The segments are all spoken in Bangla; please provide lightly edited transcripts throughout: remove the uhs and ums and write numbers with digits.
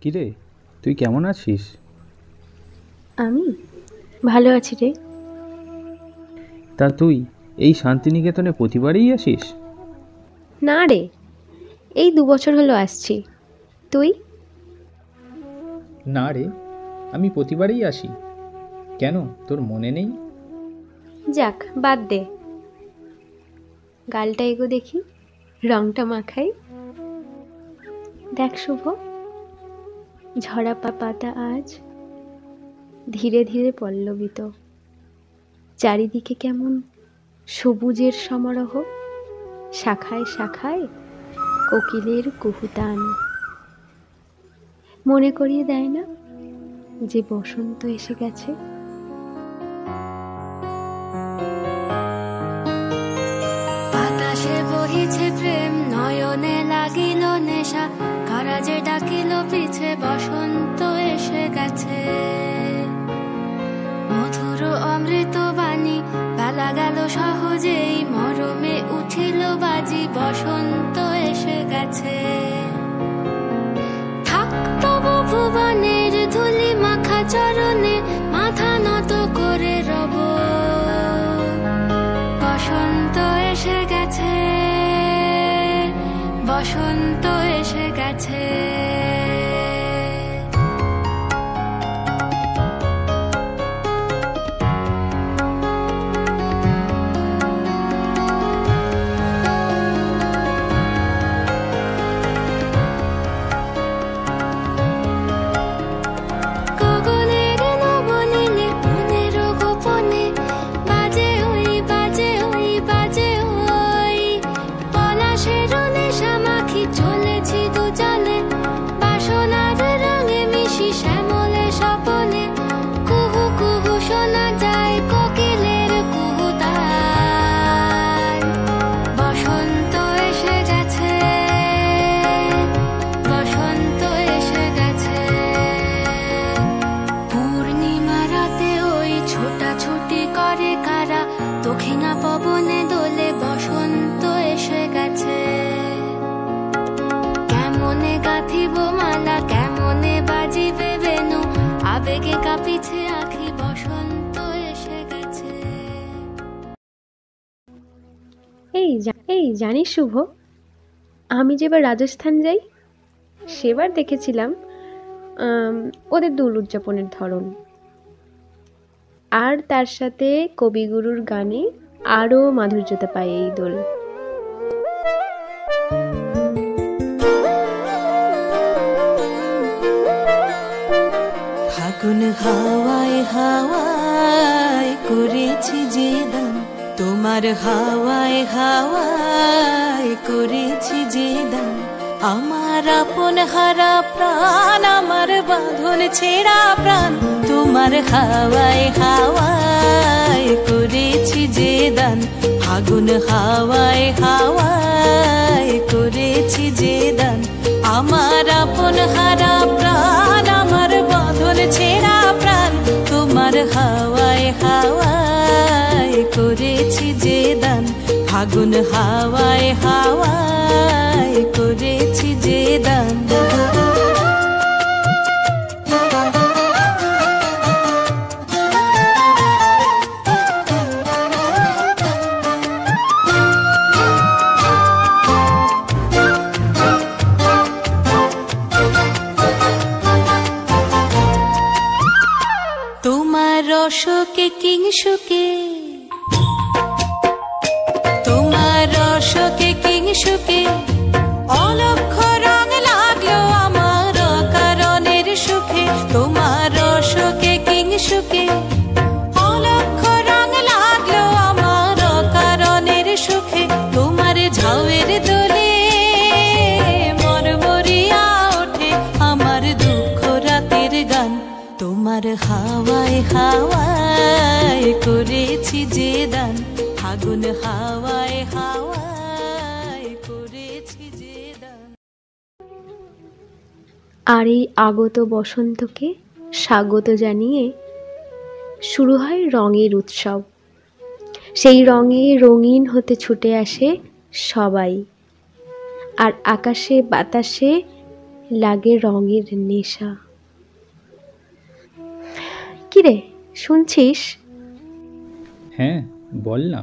কিরে, তুই কেমন আছিস? আমি ভালো আছি রে। তা তুই এই শান্তিনিকেতনে প্রতিবারই আসিস? না রে, এই 2 বছর হলো আসছি। তুই? না রে, আমি প্রতিবারই আসি। কেন, তোর মনে নেই? যাক বাদ দে, গালটা এগো দেখি, রংটা মাখাই। দেখ শুভ, ঝরা পাতা আজ ধীরে ধীরে পল্লবিত, চারিদিকে কেমন সবুজের সমারোহ, শাখায় শাখায় কোকিলের কুহুতান মনে করিয়ে দেয় না যে বসন্ত এসে গেছে। বাতাসে বহিছে প্রেম, নয়নে লাগিল নেশা, কারাজে ডাকিল পিছে বসন্ত এসে গেছে। মধুর অমৃত বাণী, বেলা গেল সহজেই, মরমে উঠিল বাজি, বসন্ত এসে গেছে। থাকতব ভুবনের ধুলি মাখা চরণে, মাথা নত করে রব, বসন্ত এসে গেছে, বসন্ত এসে গেছে। গগনের নবনীলে মনের গোপনে, বাজে ওই বাজে ওই বাজে ওই, পলাশের নেশা মাখি চলেছি দুজনে, বাসনার রঙে মিশি শ্যামলে স্বপনে, কুহু কুহু শোনা যায় কোকিলের কুহুতান। বসন্ত এসে গেছে, বসন্ত এসে গেছে। পূর্ণিমা রাতে ওই ছোটাছুটি করে কারা, দক্ষিণা পবনে দোলে, বসন্ত এসে গেছে। কেমনে গাঁথিব মালা, কেমনে বাজিবে বেনু, আবেগে কাঁপিছে আখি, বসন্ত এসে গেছে। এই জানিস শুভ, আমি যেবার রাজস্থান যাই সেবার দেখেছিলাম ওদের দোল উদযাপনের ধরন, আর তার সাথে কবিগুরুর গানে আরও মাধুর্যতা পায় এই দোল। ফাগুন হাওয়ায় হাওয়ায় করেছি যে দান, তোমার হাওয়ায় হাওয়ায় করেছি যে দান, আমার আপন হারা প্রাণ, আমার বাঁধন ছেঁড়া প্রাণ, তোমার হাওয়ায় হাওয়ায় করেছি যে দান, ফাগুন হাওয়ায় হাওয়ায় করেছি যে দান, আমার আপন হারা প্রাণ, আমার বাঁধন ছেঁড়া প্রাণ, তোমার হাওয়ায় হাওয়ায় করেছি যে দান, ফাগুন হাওয়ায় হাওয়ায় করেছি যে দান। তোমার রসকে কিংসুকে, তোমার রসকে কিংসুকে, অলক্ষ রং লাগলো আমার কারণের সুখে, তোমার রসকে কিংসুকে, অলক্ষ রং লাগলো আমার কারণের সুখে, তোমার ঝাউয়ের দোলে মরমরিয়া ওঠে আমার দুঃখ রাতের গান, তোমার হাওয়ায় হাওয়ায় করেছি যে দান, ফাগুন হাওয়ায় হাওয়ায় করেছি যে দান। আর এই আগত বসন্তকে স্বাগত জানিয়ে শুরু হয় রঙের উৎসব। সেই রঙে রঙিন হতে ছুটে আসে সবাই, আর আকাশে বাতাসে লাগে রঙের নেশা। কিরে, শুনছিস? হ্যাঁ, বল না।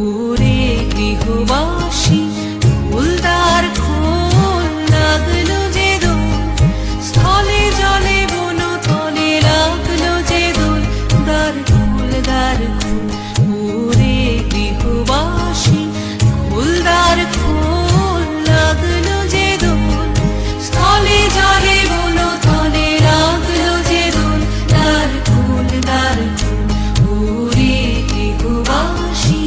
ওরে গৃহবাসী, ফুলদার খোল লাগলো যে দোল, স্থলে জলে বন তলে লাগলো যে দোল, দ্বার খোল দ্বার খোল। ওরে গৃহবাসী, ফুলদার খোল লাগলো যে দোল, স্থলে জলে বন তলে লাগলো যে দোল, দ্বার খোল দ্বার খোল। ওরে গৃহবাসী।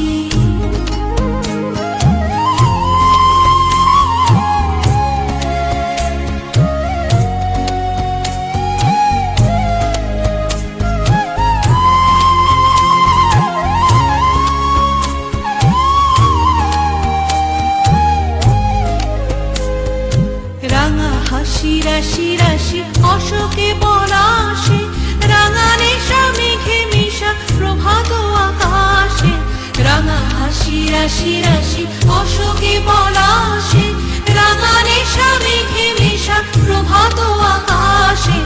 রাঙা হাসি রাশি রাশি অশোকে পলাশে, রাঙা নেশা মেঘে মিশা প্রভাত আকাশে। রাঙা হাসি রাশি রাশি অশোকে পলাশে, রাঙা নেশা মেঘে মিশা প্রভাত আকাশে।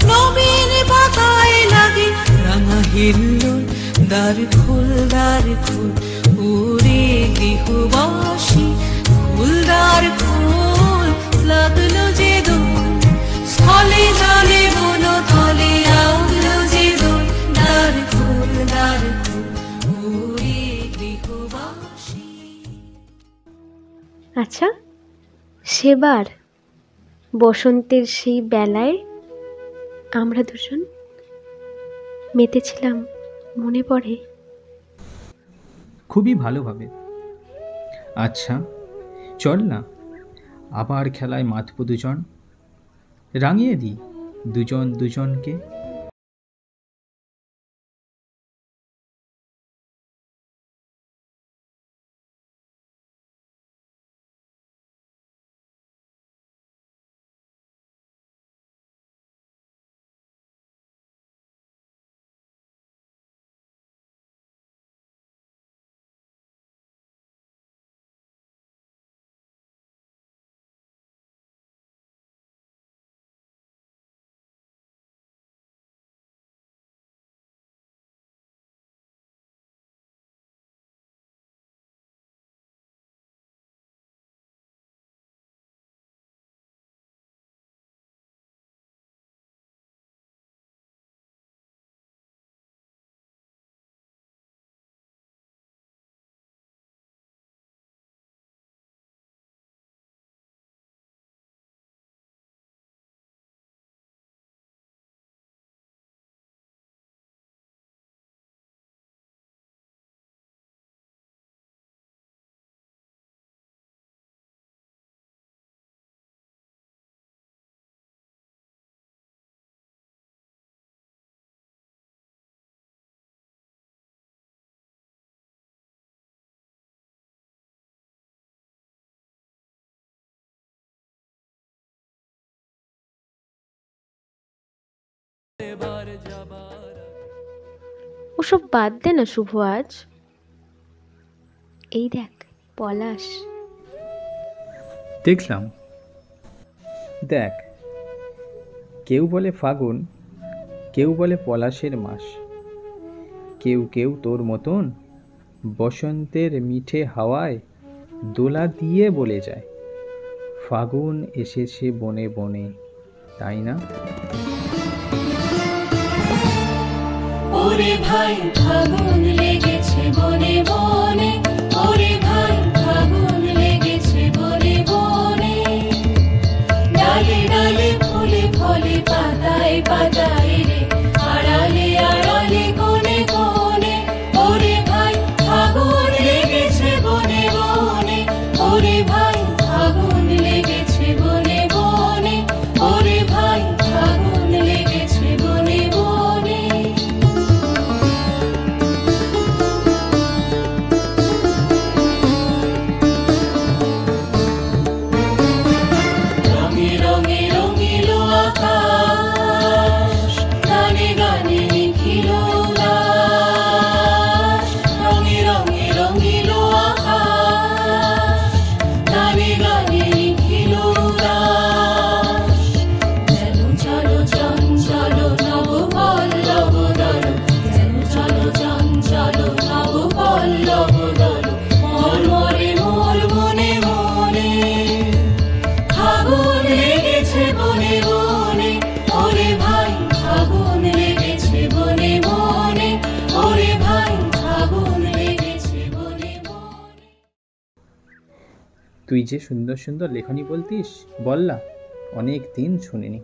নবীন পাতায় লাগে রাঙা হিল্লোল, দ্বার খোল দ্বার খোল। ওরে গৃহবাসী, ফুলদার খোল লাগলো যে দোল, স্থলে জলে বন তলে লাগলো যে দোল, দ্বার খোল দ্বার খোল। ওরে গৃহবাসী। আচ্ছা, সেবার বসন্তের সেই বেলায় আমরা দুজন মেতেছিলাম, মনে পড়ে? খুবই ভালোভাবে। আচ্ছা, চল না আবার খেলায় মাতবো দুজন, রাঙিয়ে দিই দুজন দুজনকে। ওসব বাদ দে না শুভ আজ। এই দেখ পলাশ। দেখলাম। দেখ, কেউ বলে ফাগুন, কেউ বলে পলাশের মাস, কেউ কেউ তোর মতন বসন্তের মিঠে হাওয়ায় দোলা দিয়ে বলে যায় ফাগুন এসেছে বনে বনে, তাই না? ওরে ভাই ফাগুন লেগেছে বনে বনে, ওরে ভাই ফাগুন লেগেছে বনে বনে। ডালে ডালে ফুলে ফলে পাতায় পাতায় রে, আড়ালে আড়ালে কোণে কোণে। ওরে ভাই ফাগুন লেগেছে বনে বনে, ওরে ভাই ফাগুন লেগেছে বনে বনে, ওরে ভাই ফাগুন লেগেছে বনে বনে। তুই যে সুন্দর সুন্দর লেখনী বলতিস, বললা, অনেক দিন শুনিনি।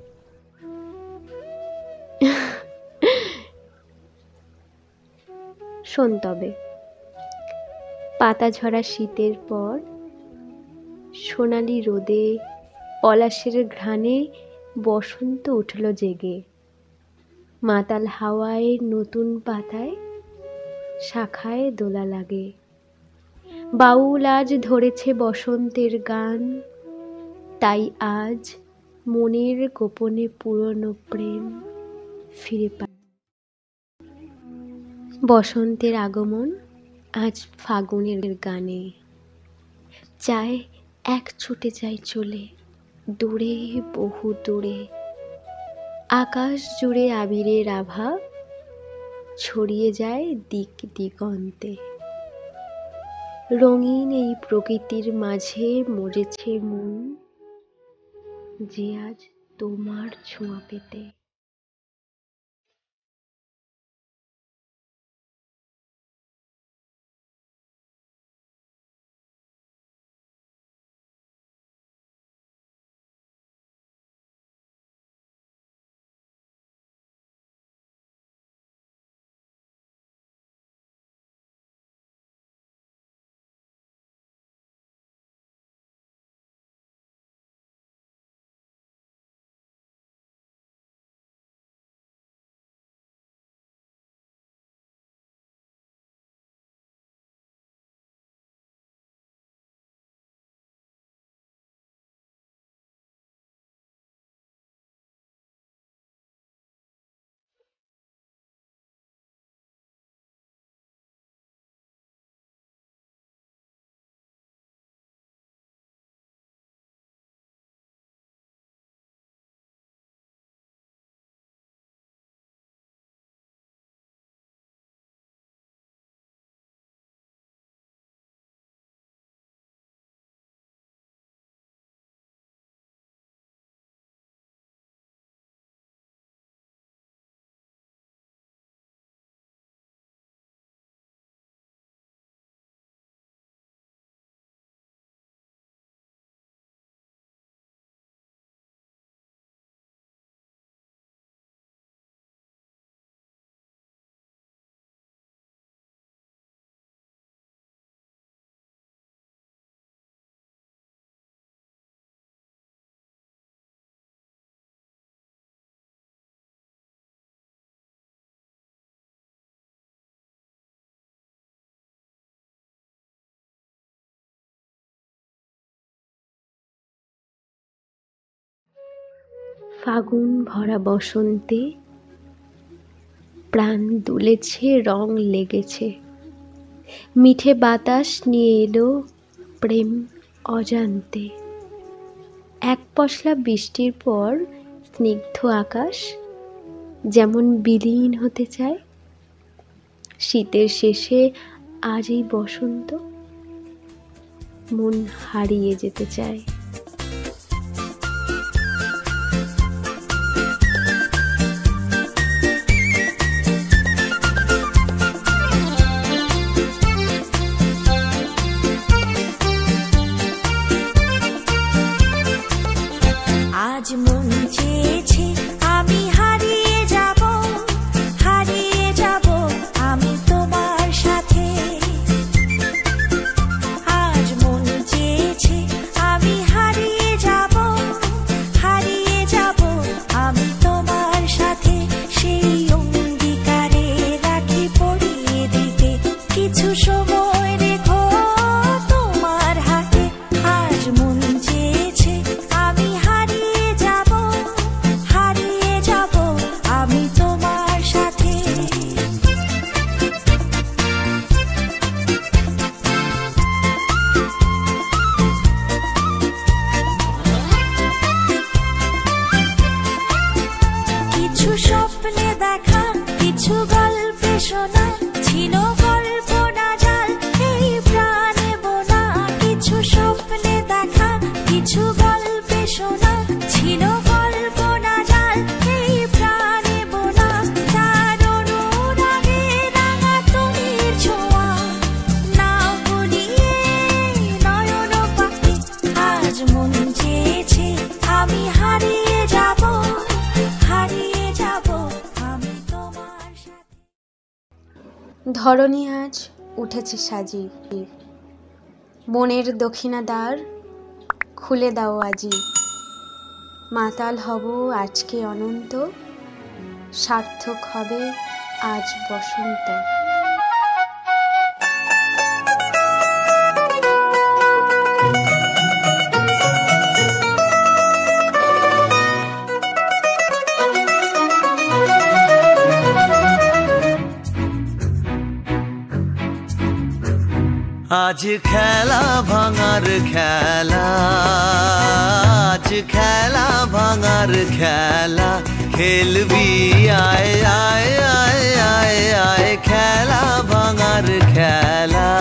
শোন তবে, পাতা ঝরা শীতের পর সোনালি রোদে পলাশের ঘ্রাণে বসন্ত উঠল জেগে। মাতাল হাওয়ায় নতুন পাতায় শাখায় দোলা লাগে। বাউল আজ ধরেছে বসন্তের গান, তাই আজ মনের গোপনে পুরনো প্রেম ফিরে পায়। বসন্তের আগমন আজ ফাগুনের গানে, চায় এক ছুটে যায় চলে দূরে, বহু দূরে। আকাশ জুড়ে আবিরের আভা ছড়িয়ে যায় দিক দিগন্তে। রঙিন এই প্রকৃতির মাঝে মরেছে মন, যে আজ তোমার ছোঁয়া পেতে। ফাগুন ভরা বসন্তে প্রাণ দুলেছে, রং লেগেছে। মিঠে বাতাস নিয়ে এলো প্রেম অজান্তে। এক পশলা বৃষ্টির পর স্নিগ্ধ আকাশ যেমন বিলীন হতে চায়, শীতের শেষে আজ এই বসন্ত মন হারিয়ে যেতে চায়। আজ মন চেয়েছে আমি হারিয়ে যাব, হারিয়ে যাব আমি তোমার সাথে। আজ মন চেয়েছে আমি হারিয়ে যাব, হারিয়ে যাব আমি তোমার সাথে। সেই অঙ্গীকারে রাখি পড়িয়ে দিতে কিছু সময় রেখো তোমার হাতে। আজ মন চেয়েছে আমি হারিয়ে যাব, হারিয়ে যাব আমি তোমার সাথে। কিছু স্বপ্নে দেখা, কিছু গল্পে শোনা, ছিল কল্পনা জাল এই প্রাণে বোনা। কিছু স্বপ্নে দেখা, কিছু গল্পে শোনা, ছিল কল্পনা জাল এই প্রাণে বোনা। তার অনুরাগে রাঙা তুলির ছোঁয়া, না ভুলিয়ে নয়ন পাখি ধরণী আজ উঠেছে সাজি, বনের দক্ষিণা দ্বার খুলে দাও আজি। মাতাল হব আজকে অনন্ত, সার্থক হবে আজ বসন্ত। আজ খেলা ভাঙার খেলা, আজ খেলা ভাঙার খেলা, খেলবি আয় আয় আয় আয় আয়, খেলা ভাঙার খেলা।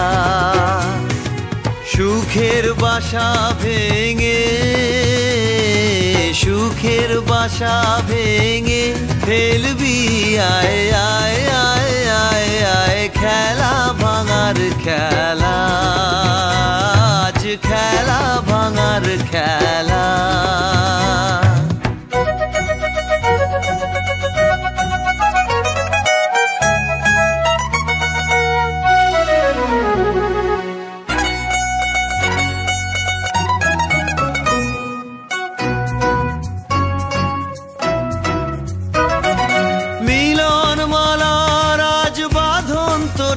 সুখের বাসা ভেঙে, সুখের বাসা ভেঙে, ফেলবি আয় আয় আয় আয় আয়, খেলা ভাঙার খেলা, আজ খেলা ভাঙার খেলা।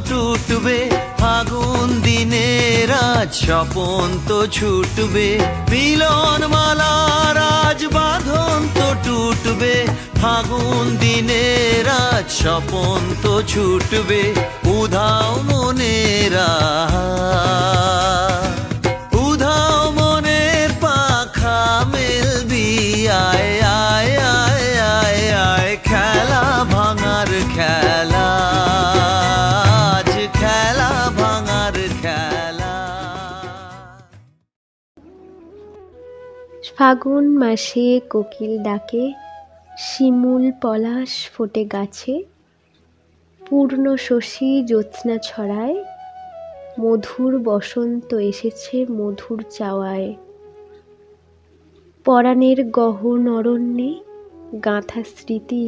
টুটবে ফাগুন দিনের আজ স্বপন তো ছুটবে, মিলন মালার আজ বাঁধন তো টুটবে, ফাগুন দিনের আজ স্বপন তো ছুটবে। উধাও মনেরা, উধাও মনের পাখা মেলবি আয় আয় আয় আয় আয়, খেলা ভাঙার খেলা, খেলা ভাঙার খেলা। ফাগুন মাসে কোকিল ডাকে, শিমুল পলাশ ফোটে গাছে, পূর্ণ শশী জ্যোৎস্না ছড়ায়, মধুর বসন্ত এসেছে মধুর চাওয়ায়। পরাণের গহন অরণ্যে গাঁথা স্মৃতি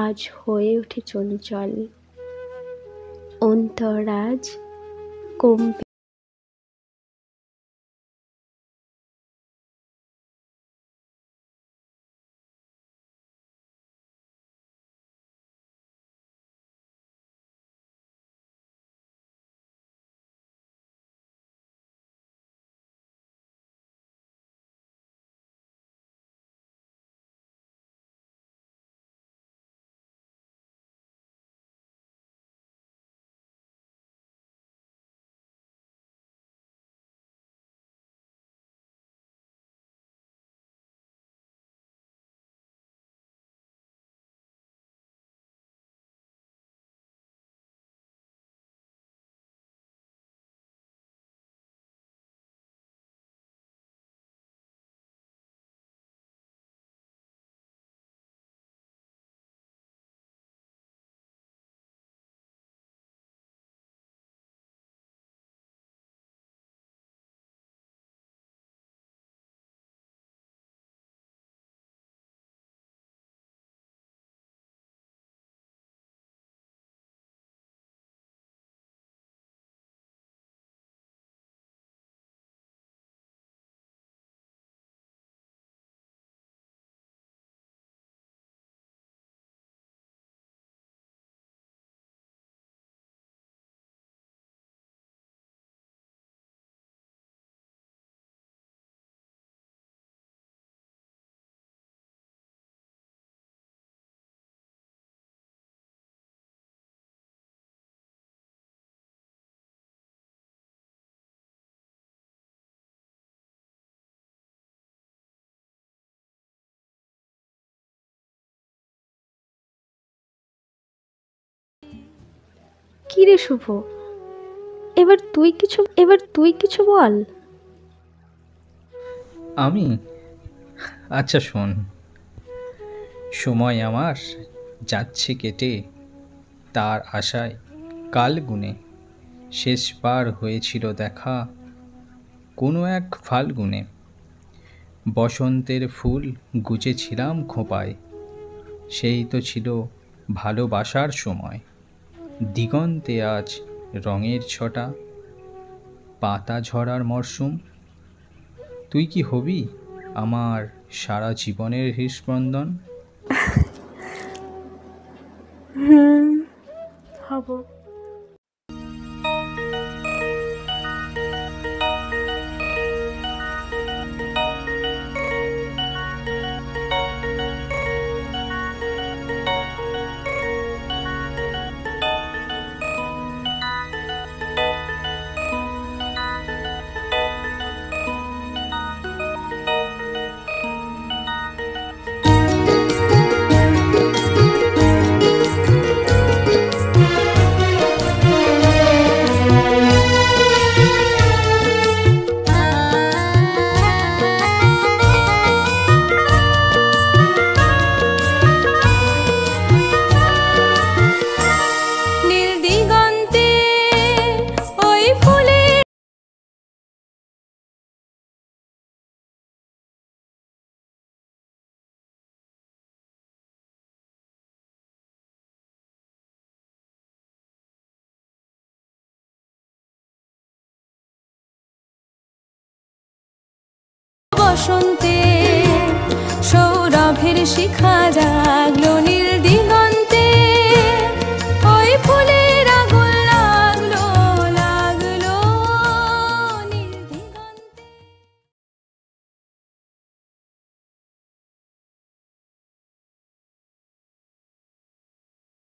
আজ হয়ে ওঠে চঞ্চল, অন্তরাজ কম্পে। কি রে শুভ, এবার তুই কিছু বল। আমি? আচ্ছা শোন, সময় আমার যাচ্ছে কেটে, তার আশায় কাল গুনে, শেষবার হয়েছিল দেখা কোনো এক ফাল্গুনে। বসন্তের ফুল গুজেছিলাম খোঁপায়, সেই তো ছিল ভালোবাসার সময়। দিগন্তে আজ রঙের ছটা, পাতা ঝরার মরশুম। তুই কি হবি আমার সারা জীবনের হৃস্পন্দন? হব। নীল দিগন্তে ওই ফুলের বসন্তে সৌরভের শিখা জাগলো নীল